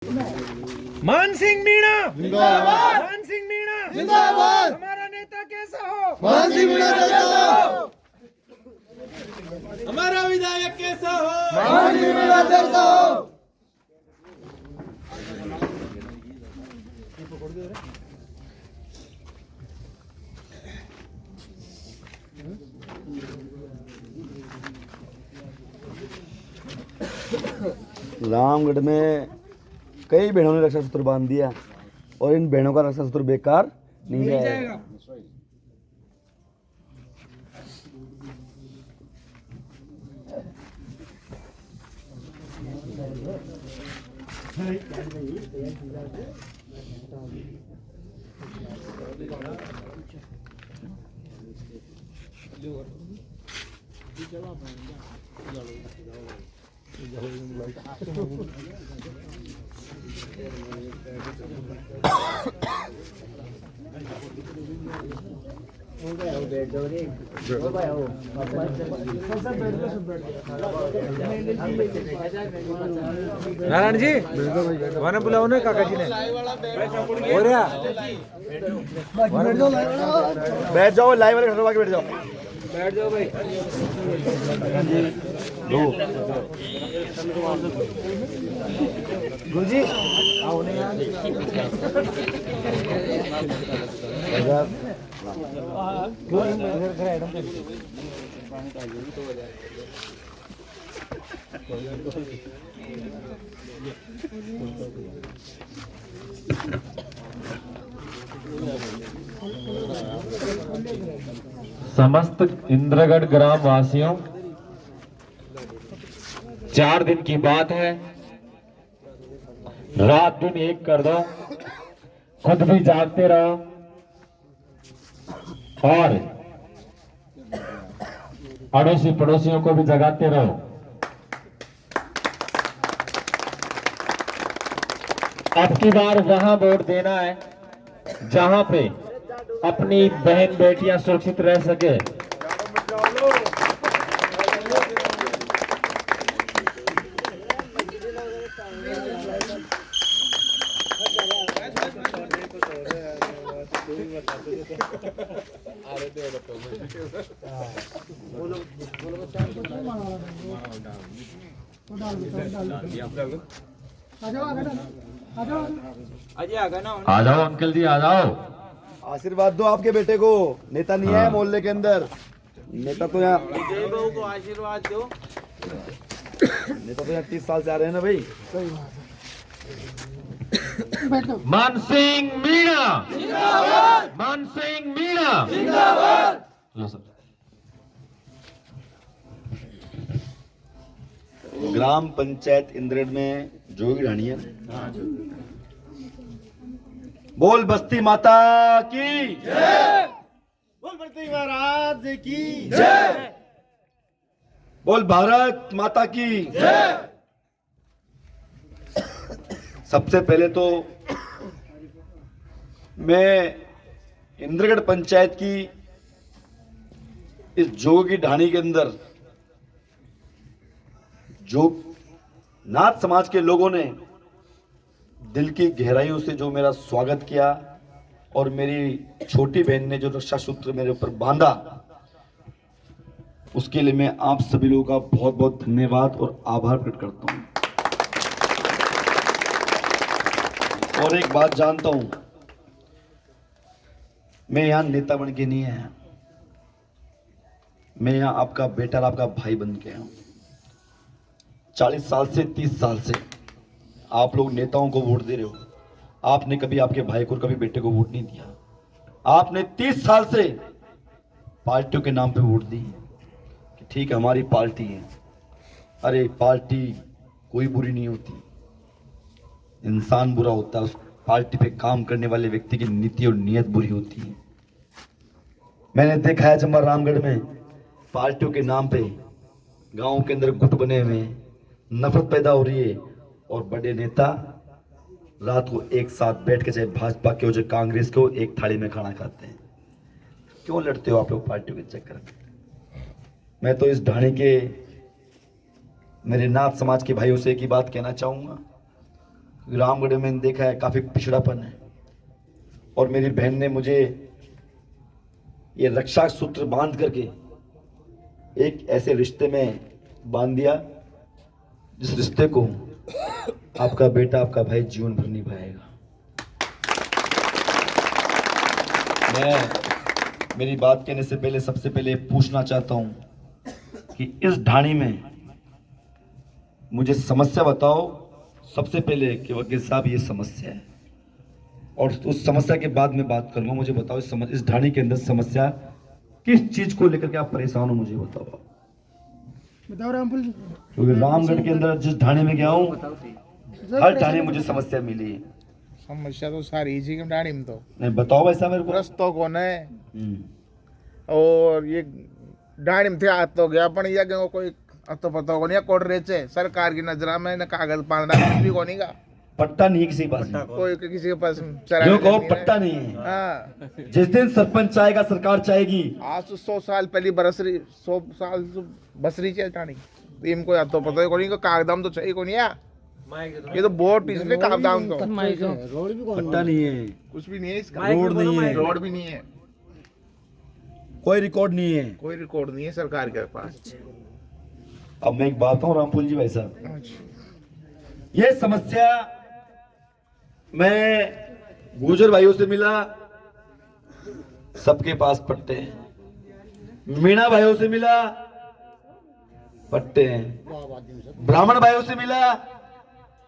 मान सिंह मीणा जिंदाबाद। मान सिंह मीणा जिंदाबाद। हमारा नेता कैसा हो? मान सिंह मीणा जैसा हो। हमारा विधायक कैसा हो? मान सिंह मीणा जैसा हो। रामगढ़ में कई बहनों ने रक्षा सूत्र बांध दिया और इन बहनों का रक्षा सूत्र बेकार नहीं जाएगा। नारायण जी वहाँ बुलाओ ना काका जी ने हो रहा बैठ जाओ, लाइव वाले खड़वा के बैठ जाओ। बैठ जाओ भाई। गुरुजी समस्त इंद्रगढ़ ग्राम वासियों, 4 दिन की बात है, रात दिन एक कर दो, खुद भी जागते रहो और अड़ोसी पड़ोसियों को भी जगाते रहो। अब की बार वहां वोट देना है जहां पे अपनी बहन बेटियां सुरक्षित रह सके। आ जाओ अंकल जी, आ जाओ। आशीर्वाद दो आपके बेटे को। नेता नहीं है मोहल्ले के अंदर, नेता तो यहाँ बहू को आशीर्वाद दो। नेता तो यहाँ 30 साल से आ रहे हैं ना भाई। मान सिंह मीणा जिंदाबाद, मान सिंह मीणा जिंदाबाद। लो सर। ग्राम पंचायत इंद्रगढ़ में जोगी ढाणी है। बोल बस्ती माता की जय, बोल बस्ती महाराज की जय, बोल भारत माता की जय। सबसे पहले तो मैं इंद्रगढ़ पंचायत की इस जोगी ढाणी के अंदर जो नाथ समाज के लोगों ने दिल की गहराइयों से जो मेरा स्वागत किया और मेरी छोटी बहन ने जो रक्षा सूत्र मेरे ऊपर बांधा, उसके लिए मैं आप सभी लोगों का बहुत बहुत धन्यवाद और आभार प्रकट करता हूं। और एक बात जानता हूं, मैं यहां नेता बन के नहीं आया, मैं यहां आपका बेटा और आपका भाई बन के आया हूं। 40 साल से 30 साल से आप लोग नेताओं को वोट दे रहे हो, आपने कभी आपके भाई को कभी बेटे को वोट नहीं दिया। आपने 30 साल से पार्टियों के नाम पे वोट दी कि ठीक है हमारी पार्टी है। अरे पार्टी कोई बुरी नहीं होती, इंसान बुरा होता है, उस पार्टी पे काम करने वाले व्यक्ति की नीति और नीयत बुरी होती है। मैंने देखा है जब रामगढ़ में पार्टियों के नाम पे गांव के अंदर गुट बने हुए हैं, नफरत पैदा हो रही है और बड़े नेता रात को एक साथ बैठ के चाहे भाजपा के हो चाहे कांग्रेस के हो एक थाली में खाना खाते हैं। क्यों लड़ते हो आप लोग पार्टियों के चक्कर में? मैं तो इस ढाणी के मेरे नाथ समाज के भाइयों से एक ही बात कहना चाहूंगा, रामगढ़ में देखा है काफी पिछड़ापन है, और मेरी बहन ने मुझे ये रक्षा सूत्र बांध करके एक ऐसे रिश्ते में बांध दिया जिस रिश्ते को आपका बेटा, आपका भाई जीवन भर निभाएगा। मैं मेरी बात कहने से पहले सबसे पहले पूछना चाहता हूं कि इस ढाणी में मुझे समस्या बताओ सबसे पहले कि वकील साहब ये समस्या है, और उस समस्या के बाद मैं बात करूंगा। मुझे बताओ इस ढाणी के अंदर समस्या किस चीज को लेकर के आप परेशान हो, मुझे बताओ रामपुल जी। क्योंकि रामगढ़ के अंदर जिस ढाणी में गया हूँ हर ढाणी मुझे समस्या मिली है। समस्या तो सारी इसी के ढाणी में तो नहीं बताओ वैसा मेरे को। रस्तो कौन है और ये ढाणी में थे आज तो गया पण या कोई तो पता होगा नहीं कोड रेचे सरकार की नजर में न कागज पाना कुछ भी कोनी का पट्टा नहीं है किसी के पास, कोई किसी के पास जो कहो पट्टा नहीं है। हाँ। जिस दिन सरपंच चाहेगा सरकार चाहेगी। आज तो 100 साल पहले बरसरी 100 साल तो बसरी चाहिए ढाणी टीम को तो पता है कोनी का कागदाम तो चाहिए कोनी यार, ये तो बोट इसलिए कागदाम तो पट्टा नहीं है, कुछ भी नहीं है इसका, रोड नहीं है, रोड भी नहीं है, कोई रिकॉर्ड नहीं है, कोई रिकॉर्ड नहीं है सरकार के पास। अब मैं एक बात हूँ रामपुल जी भाई साहब, ये समस्या मैं गुर्जर भाइयों से मिला, सबके पास पट्टे हैं। मीणा भाइयों से मिला, पट्टे हैं। ब्राह्मण भाइयों से मिला,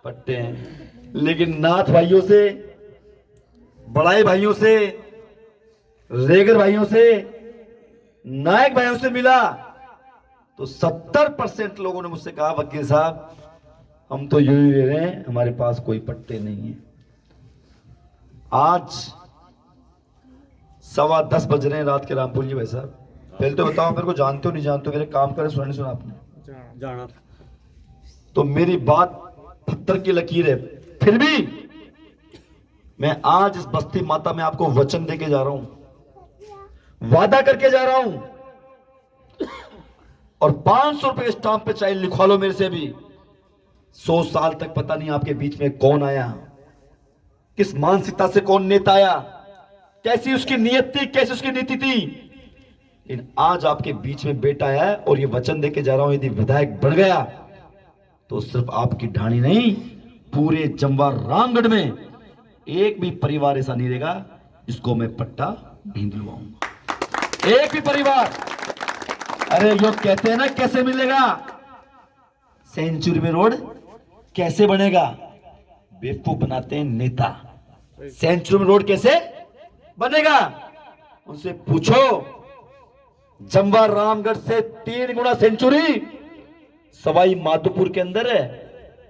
पट्टे हैं। लेकिन नाथ भाइयों से, बड़ाई भाइयों से, रेगर भाइयों से, नायक भाइयों से मिला तो 70% लोगों ने मुझसे कहा वकील साहब हम तो यूं ही रह रहे हैं, हमारे पास कोई पट्टे नहीं है। आज 9:15 बज रहे हैं रात के रामपुर जी भाई साहब, पहले तो बताओ मेरे को जानते हो नहीं जानते हो, मेरे काम करे सुना नहीं सुना आपने जाना तो मेरी बात पत्थर की लकीर है, फिर भी मैं आज इस बस्ती माता में आपको वचन देके जा रहा हूं, वादा करके जा रहा हूं, और 500 रुपए स्टाम्प पे चाहे लिखवा लो मेरे से भी। 100 साल तक पता नहीं आपके बीच में कौन आया, किस मानसिकता से कौन नेता आया, कैसी उसकी नियत थी, कैसी उसकी नीति थी, लेकिन आज आपके बीच में बेटा है और ये वचन देके जा रहा हूं, यदि विधायक बन गया तो सिर्फ आपकी ढाणी नहीं पूरे जमवार रामगढ़ में एक भी परिवार ऐसा नहीं रहेगा जिसको मैं पट्टा नहीं दिलवाऊंगा, एक भी परिवार। अरे यो कहते हैं ना कैसे मिलेगा, सेंचुरी में रोड कैसे बनेगा, बेवकूफ बनाते हैं नेता। सेंचुरी में रोड कैसे बनेगा उनसे पूछो, जमवा रामगढ़ से 3 गुना सेंचुरी सवाई माधोपुर के अंदर है,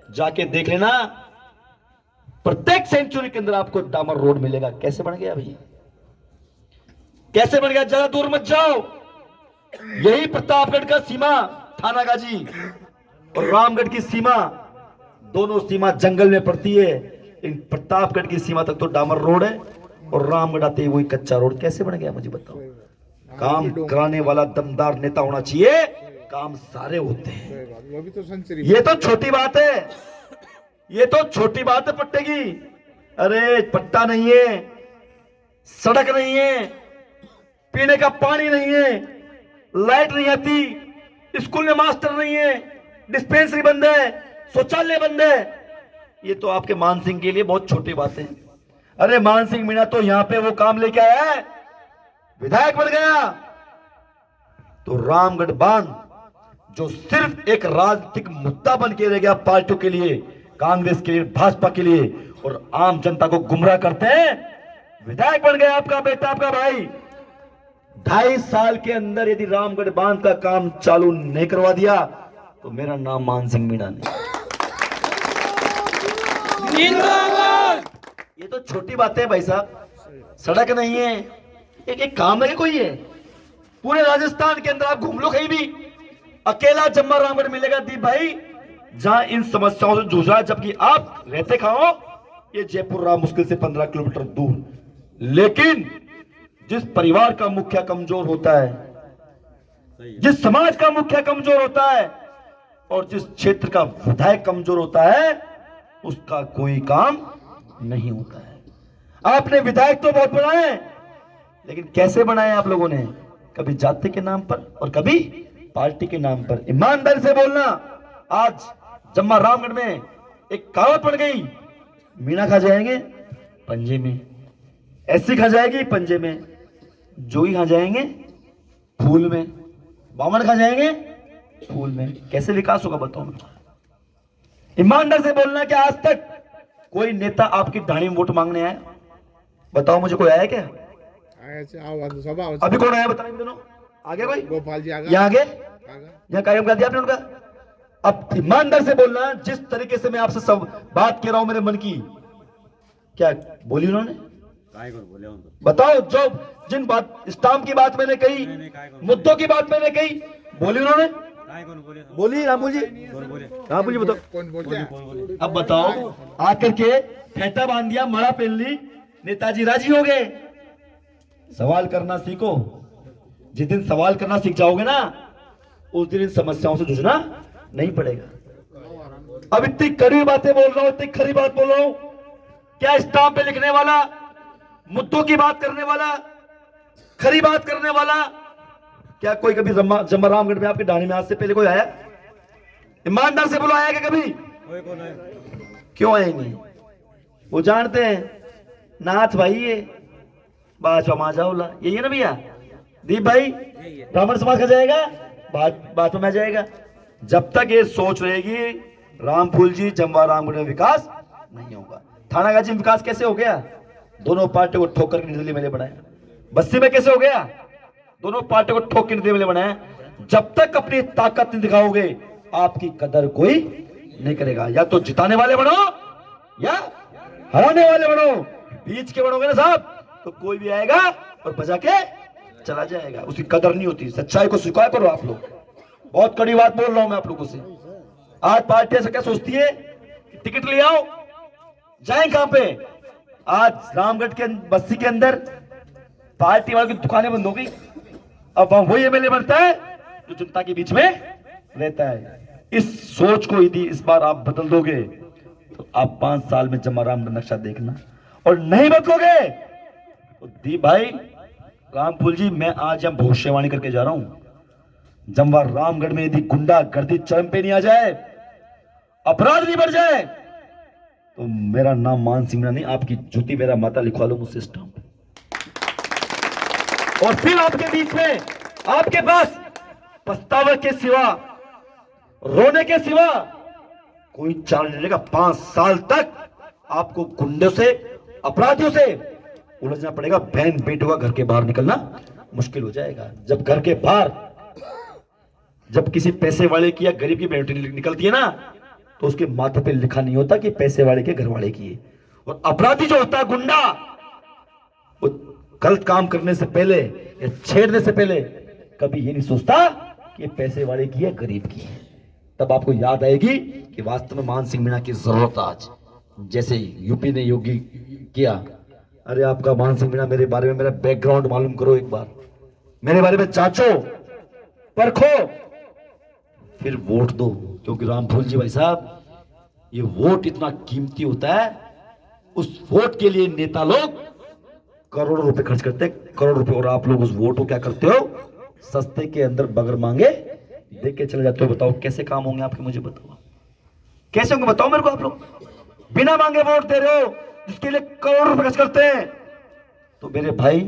जाके देख लेना, प्रत्येक सेंचुरी के अंदर आपको डामर रोड मिलेगा। कैसे बन गया भैया, कैसे बन गया, ज्यादा दूर मत जाओ, यही प्रतापगढ़ का सीमा थाना गाजी और रामगढ़ की सीमा, दोनों सीमा जंगल में पड़ती है। इन प्रतापगढ़ की सीमा तक तो डामर रोड है और रामगढ़ आते ही वही कच्चा रोड। कैसे बन गया मुझे बताओ। काम कराने वाला दमदार नेता होना चाहिए, काम सारे होते हैं। ये तो छोटी बात है, ये तो छोटी बात है पट्टे की। अरे पट्टा नहीं है, सड़क नहीं है, पीने का पानी नहीं है, लाइट नहीं आती, स्कूल में मास्टर नहीं है, डिस्पेंसरी बंद है, शौचालय बंद है। ये तो आपके मान सिंह के लिए बहुत छोटी बात है। अरे मान सिंह मीणा तो यहां पे वो काम लेके आया है, विधायक बन गया। तो रामगढ़ बांध जो सिर्फ एक राजनीतिक मुद्दा बन के रह गया पार्टियों के लिए, कांग्रेस के लिए, भाजपा के लिए, और आम जनता को गुमराह करते हैं, विधायक बन गया आपका बेटा, आपका भाई। 2.5 साल के अंदर यदि रामगढ़ बांध का काम चालू नहीं करवा दिया तो मेरा नाम मान सिंह मीणा नहीं। ये तो छोटी बात है भाई साहब, सड़क नहीं है, एक काम लगे कोई है। पूरे राजस्थान के अंदर आप घूम लो कहीं भी, अकेला जम्मा रामगढ़ मिलेगा दीप भाई जहां इन समस्याओं से जूझ रहा है, जबकि आप रहते खाओ ये जयपुर राम मुश्किल से 15 किलोमीटर दूर। लेकिन जिस परिवार का मुखिया कमजोर होता है, जिस समाज का मुखिया कमजोर होता है, और जिस क्षेत्र का विधायक कमजोर होता है, उसका कोई काम नहीं होता है। आपने विधायक तो बहुत बनाए, लेकिन कैसे बनाए आप लोगों ने? कभी जाति के नाम पर और कभी पार्टी के नाम पर। ईमानदारी से बोलना, आज जम्मा रामगढ़ में एक कहावत पड़ गई, मीणा खा जाएंगे पंजे में, ऐसी खा जाएगी पंजे में, जोई खा जाएंगे फूल में, बामन खा जाएंगे फूल में। कैसे विकास होगा बताओ? ईमानदार से बोलना कि आज तक कोई नेता आपकी दाढ़ी में वोट मांगने आया? बताओ मुझे, कोई आया क्या? अभी कौन आया बताओ? दोनों आगे कोई? गोपाल जी आगे, यहाँ आगे, यहाँ कायम कर दिया आपने उनका। अब ईमानदार से बोलना, जिस तरीके से मैं आपसे सब बात कह रहा हूं मेरे मन की, क्या बोली उन्होंने? बताओ, जो जिन बात स्टाम्प की बात मैंने कही, मुद्दों की बात मैंने कही, बोली उन्होंने? बोली रामपुल जी, रामपुल जी बताओ कौन बोलते? अब बताओ, आकर के फेंटा बांध दिया, मड़ा पहन ली, नेताजी राजी हो गए। सवाल करना सीखो। जिस दिन सवाल करना सीख जाओगे ना, उस दिन इन समस्याओं से जूझना नहीं पड़ेगा। अब इतनी कड़वी बातें बोल रहा हूं, इतनी खरी बात बोल रहा हूं, क्या स्टाम्प पे लिखने वाला, मुद्दों की बात करने वाला, खरी बात करने वाला, क्या कोई कभी जम्मा रामगढ़ में आपकी डाणी में आज से पहले कोई आया? ईमानदार से बोलो, आया क्या कभी? क्यों आए नहीं? वो जानते हैं नाथ भाई ये भाजपा माजाउला, यही है ना भैया? दीप भाई ब्राह्मण समाज का जाएगा, भाजपा में जाएगा। जब तक ये सोच रहेगी रामफूल जी जम्वा रामगढ़ में विकास नहीं होगा। थानागाजी में विकास कैसे हो गया? दोनों पार्टियों को ठोक कर निर्दलीय एमएलए बनाया। बस्ती में कैसे हो गया? दोनों पार्टियों को ठोक के निर्दलीय एमएलए बनाया। जब तक अपनी ताकत नहीं दिखाओगे, आपकी कदर कोई नहीं करेगा। या तो जिताने वाले बनो या हराने वाले बनो। बीच के बनोगे ना साहब, तो कोई भी आएगा और बजा के चला जाएगा, उसकी कदर नहीं होती। सच्चाई को स्वीकार करो आप लोग। बहुत कड़ी बात बोल रहा हूं मैं आप लोगों से। आज पार्टी ऐसा क्या सोचती है कि टिकट ले आओ, जाए कहां पे? आज रामगढ़ के बस्ती के अंदर पार्टी वालों की दुकानें बंद हो गई। अब वहां वही एमएलए बनता है जो जनता के बीच में रहता है। इस सोच को यदि इस बार आप बदल दोगे तो आप 5 साल में जम्मा रामगढ़ नक्शा देखना, और नहीं बदलोगे तो दीप भाई, रामफूल जी, मैं आज यहां भविष्यवाणी करके जा रहा हूं, जम्वा रामगढ़ में यदि गुंडागर्दी चरम पे नहीं आ जाए, अपराध नहीं बढ़ जाए, तो मेरा नाम मान सिंह नहीं, आपकी जूती मेरा माता लिखवा लो मुझसे स्टाम्प। और फिर आपके बीच में, आपके पास पछतावे के सिवा, रोने के सिवा कोई चाल नहीं रहेगा। 5 साल तक आपको गुंडों से, अपराधियों से उलझना पड़ेगा। बहन बेटों का घर के बाहर निकलना मुश्किल हो जाएगा। जब घर के बाहर, जब किसी पैसे वाले की या गरीब की बेटी निकलती है ना, तो उसके माथे पे लिखा नहीं होता कि पैसे वाले के घर वाले की है। और अपराधी जो होता है, गुंडा, वो गलत काम करने से पहले या छेड़ने से पहले कभी ये नहीं सोचता कि पैसे वाले की है, गरीब की है। तब आपको याद आएगी कि वास्तव में मान सिंह मीणा की जरूरत आज, जैसे यूपी ने योगी किया। अरे आपका मान सिंह मीणा, मेरे बारे में मेरा बैकग्राउंड मालूम करो एक बार, मेरे बारे में जांचो, परखो, फिर वोट दो। क्योंकि रामफूल जी भाई साहब, ये वोट इतना कीमती होता है, उस वोट के लिए नेता लोग करोड़ों रुपए खर्च करते हैं, करोड़ रुपए। और आप लोग उस वोट को क्या करते हो? सस्ते के अंदर बगैर मांगे देख के चले जाते हो। बताओ कैसे काम होंगे आपके? मुझे बताओ कैसे होंगे, बताओ मेरे को। आप लोग बिना मांगे वोट दे रहे हो, जिसके लिए करोड़ों रुपए खर्च करते हैं। तो मेरे भाई,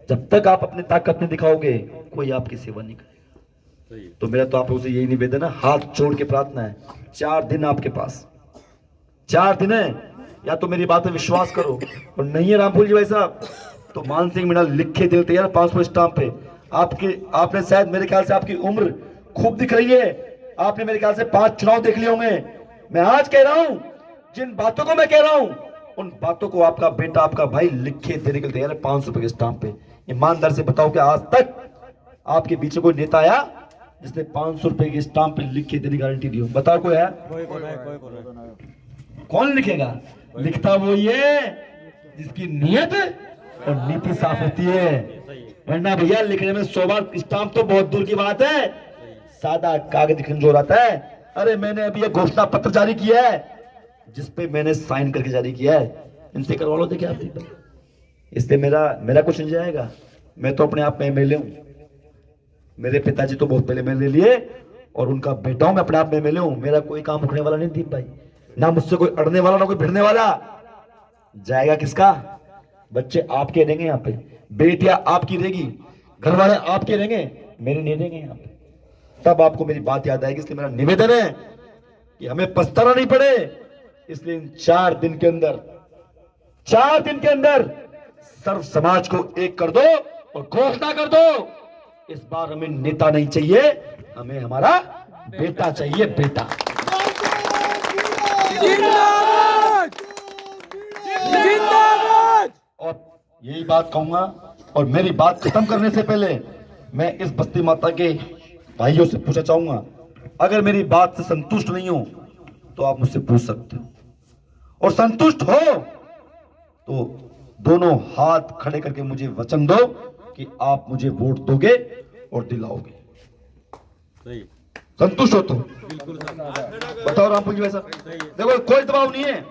जब तक आप अपनी ताकत नहीं दिखाओगे, कोई आपकी सेवा नहीं करेगा। तो मेरा तो आप लोगों से यही निवेदन है, हाथ जोड़ के प्रार्थना है, 4 दिन आपके पास, 4 दिन है। या तो मेरी बात पे विश्वास करो, और नहीं है रामफूल जी भाई साहब, तो मान सिंह मीणा लिखे दिल तैयार 500 स्टाम्प पे। आपने शायद, मेरे ख्याल से आपकी उम्र खूब दिख रही है, आपने मेरे ख्याल से 5 चुनाव देख लिए होंगे। मैं आज कह रहा हूं, जिन बातों को मैं कह रहा हूं, उन बातों को आपका बेटा, आपका भाई लिखे देने के लिए तैयार है 500 रुपए के स्टाम्प पे। ईमानदार से बताओ कि आज तक आपके बीच में कोई नेता आया जिसने 500 रुपए की स्टाम्प पे लिख के देने की गारंटी दी हो? बताओ कोई है? कौन लिखेगा? लिखता वो ये जिसकी नियत और नीति साफ होती है। वरना भैया लिखने में 100 बार स्टाम्प तो बहुत दूर की बात है, सादा कागज खंजोर आता है। अरे मैंने अभी ये घोषणा पत्र जारी किया है, जिसपे मैंने साइन करके जारी किया है, इनसे करवा लो। देखिए आप, इससे मेरा कुछ नहीं जाएगा। मैं तो अपने आप में एमएलए हूँ। मेरे पिताजी तो बहुत पहले एमएलए लिए और उनका बेटा हूं, मैं अपने आप में एमएलए हूँ। मेरा कोई काम रुकने वाला नहीं दीप भाई, ना मुझसे कोई अड़ने वाला ना कोई भिड़ने वाला। जाएगा किसका? बच्चे आपके रहेंगे यहाँ पे, बेटियां आपकी रहेगी, घर वाले आपके रहेंगे, मेरे नहीं रहेंगे यहाँ पे। तब आपको मेरी बात याद आएगी। इसलिए मेरा निवेदन है कि हमें पछताना नहीं पड़े, इसलिए इन 4 दिन के अंदर सर्व समाज को एक कर दो और घोषणा कर दो, इस बार हमें नेता नहीं चाहिए, हमें हमारा बेटा चाहिए, बेटा। जिंदाबाद जिंदाबाद। और यही बात कहूंगा, और मेरी बात खत्म करने से पहले मैं इस बस्ती माता के भाइयों से पूछना चाहूंगा, अगर मेरी बात से संतुष्ट नहीं हो तो आप मुझसे पूछ सकते हो, और संतुष्ट हो तो दोनों हाथ खड़े करके मुझे वचन दो कि आप मुझे वोट दोगे और दिलाओगे। संतुष्ट हो तो बताओ रामपुर जी। वैसा देखो, कोई दबाव नहीं है,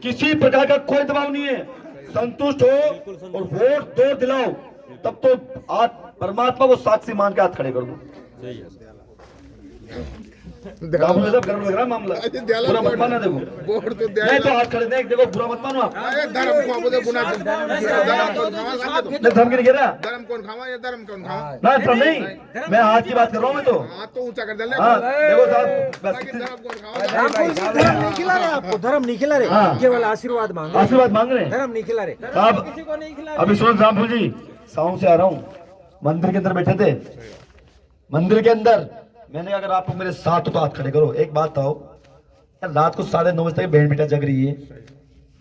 किसी प्रकार का कोई दबाव नहीं है। संतुष्ट हो और वोट दो, दिलाओ, तब तो आज परमात्मा को साक्षी मान के हाथ खड़े कर दो। रामपुर साहब गर्म लग रहा है मामला, बुरा मत मानना। देखो वोट तो दे, नहीं तो हाथ खड़े देख, देखो बुरा मत मानो आप। धर्म को बोले गुना, धर्म के नहीं कह रहा, धर्म कौन खावा या धर्म कौन खावा? ना धर्म नहीं, मैं हाथ की बात कर रहा हूँ। मैं तो हाथ तो ऊंचा कर दे ले। हाँ, देखो साहब, बस धर्म कौन खावा? धर्म नहीं खिला रहे आपको, धर्म नहीं खिला रहे, हाँ। केवल आशीर्वाद मांग रहे, आशीर्वाद मांग रहे हैं धर्म नहीं खिला रहे। साहब। अभी सुनो रामपुर जी, साउंड से आ रहा हूँ, मंदिर के अंदर बैठे थे, मंदिर के अंदर मैंने कहा अगर आप मेरे साथ हो तो हाथ खड़े करो। एक बात आओ यार, रात को 9:30 बजे तक बहन बेटा जग रही है,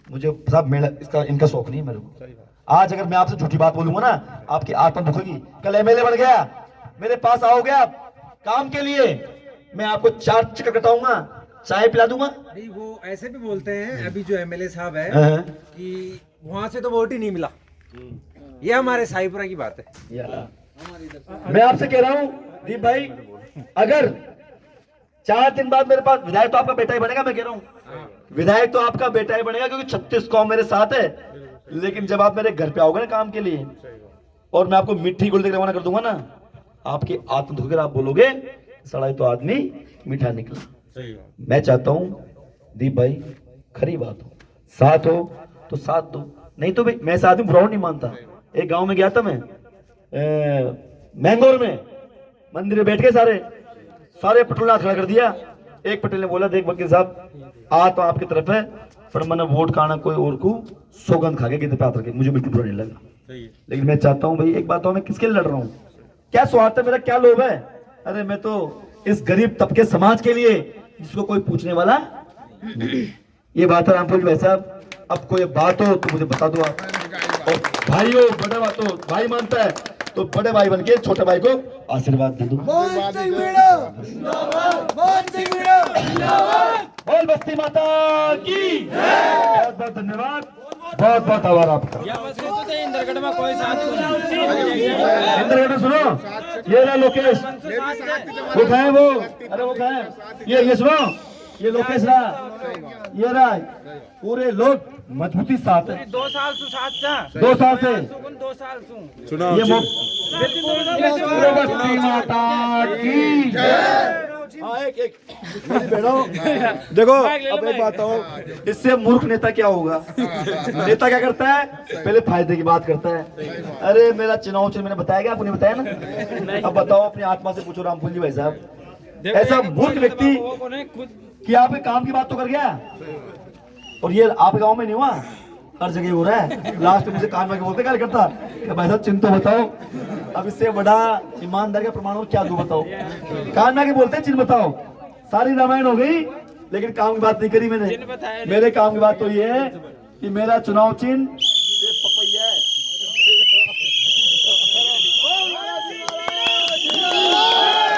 मुझे साहब मेरा इनका शौक नहीं है मेरे को। आज अगर मैं आपसे झूठी बात बोलूंगा ना, आपकी आत्मा दुखेगी। कल एमएलए बन गया, मेरे पास आओगे आप काम के लिए, मैं आपको 4 चक्कर कटाऊंगा, चाय पिला दूंगा। नहीं, वो ऐसे भी बोलते हैं अभी जो एमएलए साहब है हाँ। कि वहां से तो वोट ही नहीं मिला। ये हमारे साईपुरा की बात है। मैं आपसे कह रहा हूँ दीप भाई, अगर 4 दिन बाद मेरे पास विधायक तो आपका बेटा ही बनेगा। मैं कह रहा हूँ विधायक तो आपका बेटा ही बनेगा, क्योंकि 36 कौम मेरे साथ है। लेकिन जब आप मेरे घर पे आओगे ना काम के लिए, और मैं आपको मिट्टी गोल देकर रवाना कर दूंगा ना, आपकी आत्म धोकर आप बोलोगे सड़ाई तो आदमी मीठा निकला। मैं चाहता हूँ दीप भाई, खरी बात हो, साथ हो तो साथ दो, नहीं तो भाई मैं ऐसा आदमी बुरा नहीं मानता। एक गांव में गया था मैं, मैंगोर में, मंदिर में बैठ के सारे पटोल ने हाथ खड़ा कर दिया। एक पटेल ने बोला, देख वकील साहब, आ तो आपकी तरफ है, पर मैंने वोट खाना कोई और को सौगंध खा के गिद्ध पे हाथ रखे, मुझे बिल्कुल बुरा नहीं लगा। लेकिन मैं चाहता हूँ भाई, एक बात हो, मैं किसके लिए लड़ रहा हूँ, क्या स्वार्थ है मेरा, क्या लोभ है? अरे मैं तो इस गरीब तबके समाज के लिए, जिसको कोई पूछने वाला। ये बात है रामपुर भाई साहब, अब कोई बात हो तो मुझे बता दो आप। और भाई हो, बड़ा बात हो, भाई मानता है तो बड़े भाई बनके छोटे भाई को आशीर्वाद दे दो। मोहन सिंह मीणा जिंदाबाद, मोहन सिंह मीणा जिंदाबाद। बोल बस्ती माता की बहुत बहुत धन्यवाद, बहुत बहुत आभार आपका। इंद्रगढ़ में सुनो, ये रहा लोकेश, वो कहा है वो, अरे वो कहा है, ये सुनो, ये लोकेश रहा, ये रहा, पूरे लोग मजबूती साथ है। 2 साल से साथ था, 2 साल से 2 साल से ये बस्ती माता की एक देखो, अब एक बात हो, इससे मूर्ख नेता क्या होगा? नेता क्या करता है, पहले फायदे की बात करता है। अरे मेरा चुनाव मैंने बताया क्या, आपको नहीं बताया ना? अब बताओ, अपनी आत्मा से पूछो रामपुर जी भाई साहब, ऐसा मूर्ख व्यक्ति कि आप काम की बात तो कर गया, और ये आप गांव में नहीं हुआ, हर जगह हो रहा है। लास्ट में मुझे कान में बोलते क्या करता कि भाई साहब चिन्ह तो बताओ। अब इससे बड़ा ईमानदार का प्रमाण और क्या दूं, बताओ? कान में बोलते चिन्ह बताओ, सारी रामायण हो गई, लेकिन काम की बात नहीं करी मैंने। मेरे काम की बात तो ये है कि मेरा चुनाव चिन्ह ये पपैया है।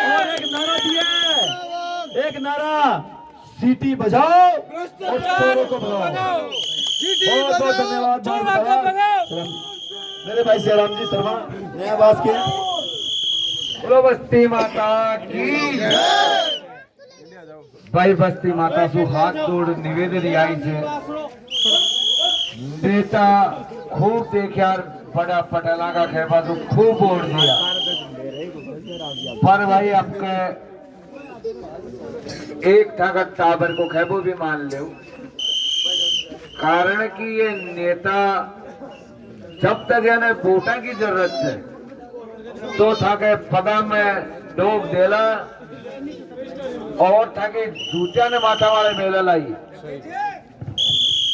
और एक नारा दिया है, एक नारा, सीटी बजाओ और चोरों को भगाओ। बहुत बहुत धन्यवाद मेरे भाई जयराम जी शर्मा, नया बात किया। बोलो बस्ती माता की। भाई बस्ती माता सु हाथ जोड़ निवेदन आई छे नेता खूब देखा बड़ा पटेला का खेबा तो खूब वोट दिया पर भाई आपके एक ताकत टाबर को खेबो भी मान लो कारण कि ये नेता जब तक यानी वोटा की जरूरत है तो था के पगा में डोब देला और था के दूजा ने माथा वाले मेला लाई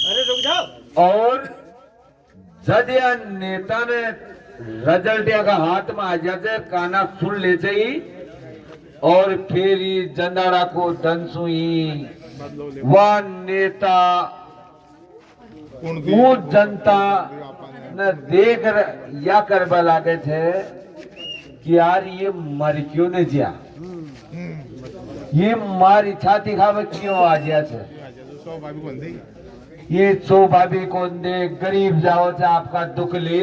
अरे रुक जाओ और जब या नेता ने रिजल्ट का हाथ में आ जाते काना सुन ले चाहिए और फिर जंदाड़ा को दंसुई वह नेता वो जनता ने देख या करवा लागे थे कि यार ये मर क्यों नहीं जिया ये मार इच्छा दिखावे क्यों आ गया थे ये सो भाभी कौन दे गरीब जाओ से आपका दुख ले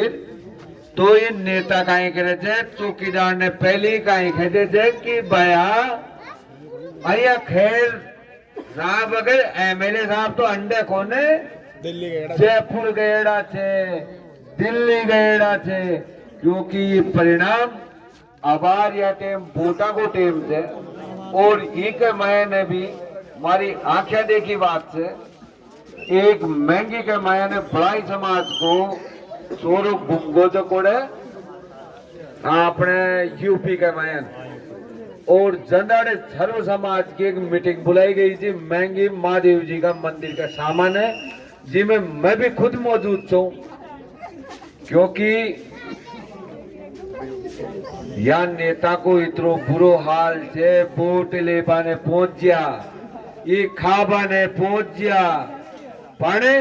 तो ये नेता कहीं करे थे चौकीदार ने पहले ही कहीं कहते थे कि भैया भैया खैर साहब अगर एमएलए साहब तो अंडे कोने जयपुर गएड़ा थे दिल्ली गएड़ा थे क्योंकि ये परिणाम आबार या टेम वोटा को टेम थे और एक मैंने भी हमारी आंखें देखी बात से एक महंगी के माया ने बड़ाई समाज को सोरो गुंगो जो कोड़े अपने यूपी के मायन और जंदाड़े सर्व समाज की एक मीटिंग बुलाई गई थी महंगी महादेव जी का मंदिर का सामान है जिसमें मैं भी खुद मौजूद हूँ क्योंकि या नेता को इतनो बुरो हाल से वोट ले पाने पहुंच गया ये खाबा ने पहुंच गया पाने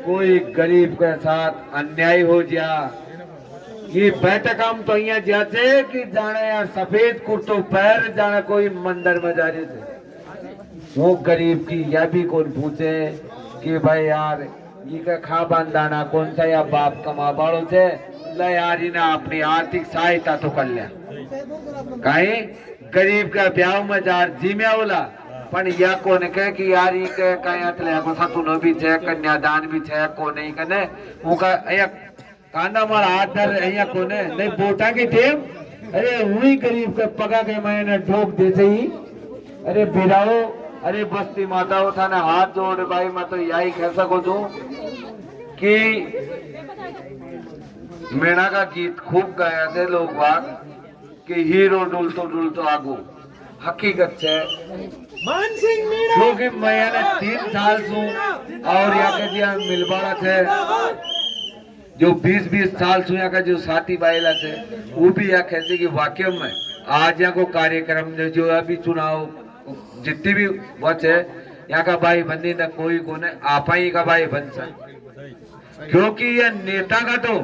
कोई गरीब के साथ अन्याय हो गया ये बैठक हम तो यहाँ जाते कि जाने यार सफेद कुर्तो पैर जाने कोई मंदिर में जा रहे थे वो गरीब की यह भी कौन पूछे कि भाई यार ये का खा बंदाना कौन सा या बाप कमा बाड़ो थे ले यार इन्हें अपनी आर्थिक सहायता तो कर लिया कहीं गरीब का ब्याह में जा जिम्या बोला पण या कोने कहे कि यार ये कहे कहीं अतले को सतुनो भी छे कन्यादान भी छे को नहीं कने उनका अया कांदा मार हाथ धर अया कोने नहीं बोटा की टेम अरे हुई गरीब के पगा के मैंने ढोक दे सही अरे बिराओ अरे बस्ती माताओं था ना हाथ जोड़ भाई मैं तो यही कह सकूं तू कि मीणा का गीत खूब गाया थे लोग बाग कि हीरो डुलतो आगू हकीकत है क्योंकि मैंने 3 साल से और यहाँ के जो मिलबाड़ा थे जो 20-20 साल से यहाँ का जो साथी बाइला थे वो भी यहाँ कहते कि वाकई में आज यहाँ को कार्यक्रम जो अभी चुनाव जितनी भी वच है यहाँ का भाई बंदी न कोई को ने आपा ही का भाई बन सक क्योंकि ये नेता का तो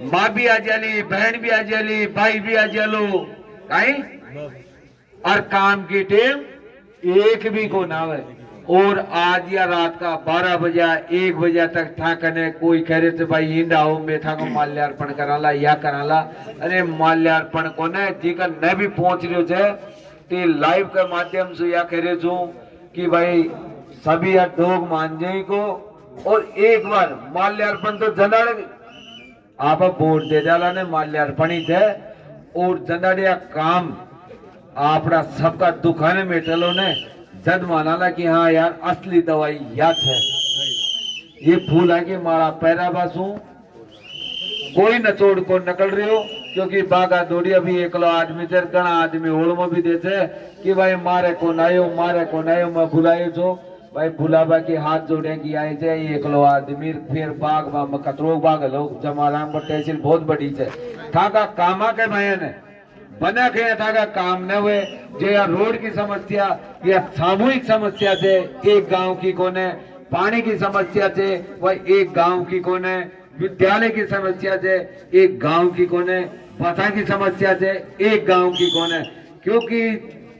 माँ भी आ जाली बहन भी आ जाली भाई भी आ जालो कहीं और काम की टीम एक भी को ना है और आज या रात का 12 बजे 1 बजे तक था कने कोई कह रहे थे भाई इंडा हो मैं था को माल्यार्पण कराला या कराला अरे माल्यार्पण को ने जी का न भी पहुंच रहे थे ते लाइव के माध्यम से या कह रहे छू कि भाई सभी या डोग मान जाए को और एक बार माल्यार्पण तो जनाड़े आप वोट दे डाला ने माल्यार्पण ही थे और जनाड़िया काम आपड़ा सबका दुखाने मेटलो ने जद मानाला कि हाँ यार असली दवाई याद है ये फूल है कि मारा पैरा बासू कोई नचोड़ को नकल रहे हो क्योंकि बागा दौड़ी अभी एकलो आदमी थे घना आदमी ओळमो भी देते कि भाई मारे को नायो मैं बुलायो जो भाई भुलाबा के हाथ जोड़े की आए थे एकलो आदमी फिर बाग में कतरोग बाग लोग जमाराम पर तहसील बहुत बड़ी थे था का कामा के मैंने बना के था का काम न हुए जो या रोड की समस्या या सामूहिक समस्या थे एक गांव की कोने पानी की समस्या थे वह एक गांव की कोने विद्यालय की समस्या थे एक गांव की कोने पता की समस्या थे एक गांव की कोने क्योंकि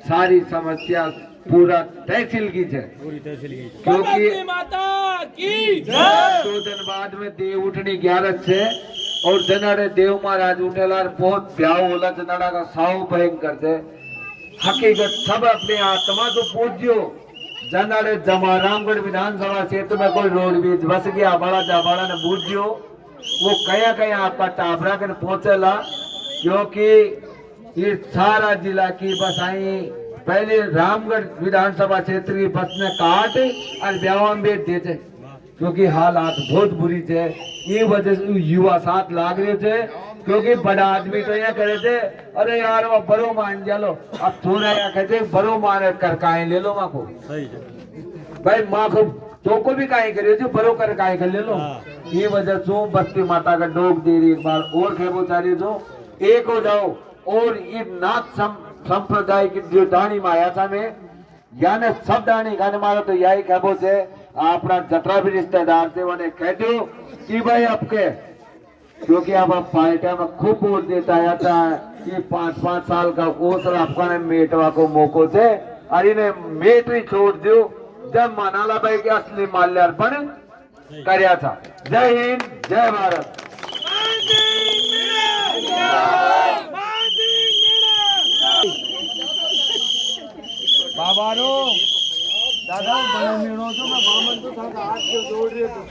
सारी समस्या पूरा तहसील की है क्योंकि माता की 2 दिन बाद में देव उठनी 11 से और जनाड़े देव महाराज उठेला बहुत ब्याह होला जनाड़ा का साव भयंकर थे हकीकत सब अपने आत्मा को पूज्यो। जनाड़े जमा रामगढ़ विधानसभा क्षेत्र में कोई रोड बीच बस गया बड़ा जा बड़ा ने बूझियो वो कया कया आपका टाबरा कर पहुंचेला, क्योंकि ये सारा जिला की बस आई पहले रामगढ़ विधानसभा क्षेत्र की बस ने काट और ब्याह में बेच देते, क्योंकि हालात बहुत बुरी थे। ये वजह से युवा साथ लाग रहे थे, क्योंकि बड़ा आदमी तो यहाँ करे थे अरे यार वो बड़ो मान जालो, अब थोड़ा यहाँ कहते बड़ो मान कर काहे ले लो माँ को भाई, माँ को तो को भी काहे करे जो बड़ो कर काहे कर ले लो। ये वजह से बस्ती माता का डोक दे रही एक बार और खेबो चारी दो एक हो जाओ। और ये नाथ संप्रदाय की जो डाणी माया था में यानी सब डाणी गाने मारो तो यही खेबो से अपना जतरा भी रिश्तेदार थे उन्हें कह दो कि भाई आपके, क्योंकि अब आप पार्टिया में खूब वोट देता जाता है कि 5-5 साल का ओसर आपका ने मेटवा को मौको से अरे ने मेट ही छोड़ दो जब मानाला भाई के असली माल्यार्पण करया था। जय हिंद जय भारत। बाबा रो दादा बड़ा मेड़ो तो मैं बामन तो था हाथ से दौड़ रहे तो